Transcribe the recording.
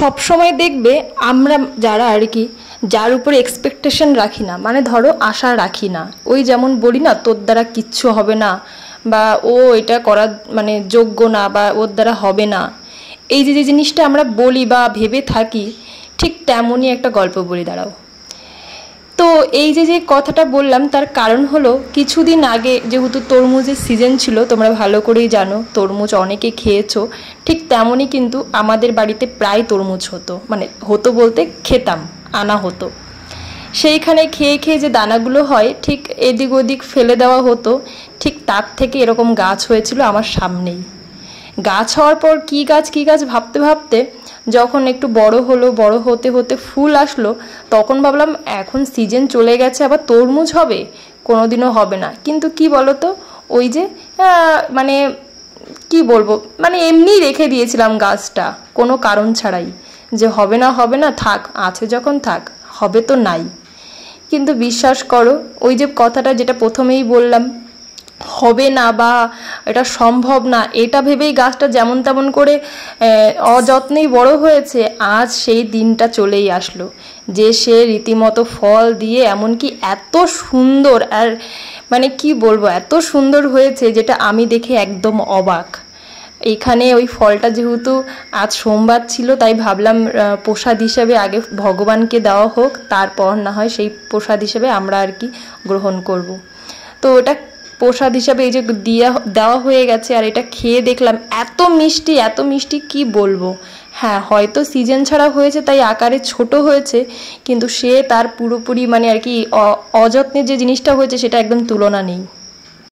সব সময় দেখবে আমরা যারা আর কি যার উপরে এক্সপেকটেশন রাখি না, মানে ধরো আশা রাখি না, ওই যেমন বলি না তোর দ্বারা কিচ্ছু হবে না, বা ও এটা করার মানে যোগ্য না, বা ওর দ্বারা হবে না, এই যে যে জিনিসটা আমরা বলি বা ভেবে থাকি, ঠিক তেমনই একটা গল্প বলি দাঁড়াও। তো এই যে যে কথাটা বললাম তার কারণ হলো, কিছুদিন আগে যেহেতু তরমুজের সিজন ছিল, তোমরা ভালো করেই জানো তরমুজ অনেকে খেয়েছো, ঠিক তেমনই কিন্তু আমাদের বাড়িতে প্রায় তরমুজ হতো, মানে হতো বলতে খেতাম, আনা হতো। সেইখানে খেয়ে খেয়ে যে দানাগুলো হয় ঠিক এদিক ওদিক ফেলে দেওয়া হতো, ঠিক তার থেকে এরকম গাছ হয়েছিল আমার সামনেই। গাছ হওয়ার পর কী গাছ ভাবতে ভাবতে যখন একটু বড় হলো, বড় হতে হতে ফুল আসলো, তখন ভাবলাম এখন সিজন চলে গেছে আবার তরমুজ হবে, কোনোদিনও হবে না। কিন্তু কি বলো তো, ওই যে মানে কি বলবো, মানে এমনি রেখে দিয়েছিলাম গাছটা কোনো কারণ ছাড়াই, যে হবে না হবে না, থাক আছে যখন থাক, হবে তো নাই। কিন্তু বিশ্বাস করো, ওই যে কথাটা যেটা প্রথমেই বললাম, হবে না বা এটা সম্ভব না, এটা ভেবেই গাছটা যেমন তেমন করে অযত্নেই বড় হয়েছে, আজ সেই দিনটা চলেই আসলো যে সে রীতিমতো ফল দিয়ে এমনকি এত সুন্দর, আর মানে কি বলবো, এত সুন্দর হয়েছে যেটা আমি দেখে একদম অবাক। এইখানে ওই ফলটা যেহেতু আজ সোমবার ছিল, তাই ভাবলাম প্রসাদ হিসেবে আগে ভগবানকে দেওয়া হোক, তারপর না হয় সেই প্রসাদ হিসেবে আমরা আর কি গ্রহণ করব। তো ওটা প্রসাদ হিসাবে এই যে দেওয়া হয়ে গেছে, আর এটা খেয়ে দেখলাম এত মিষ্টি, এত মিষ্টি কি বলবো। হ্যাঁ, হয়তো সিজন ছাড়া হয়েছে তাই আকারে ছোট হয়েছে, কিন্তু সে তার পুরোপুরি মানে আর কি অযত্নে যে জিনিসটা হয়েছে সেটা একদম তুলনা নেই।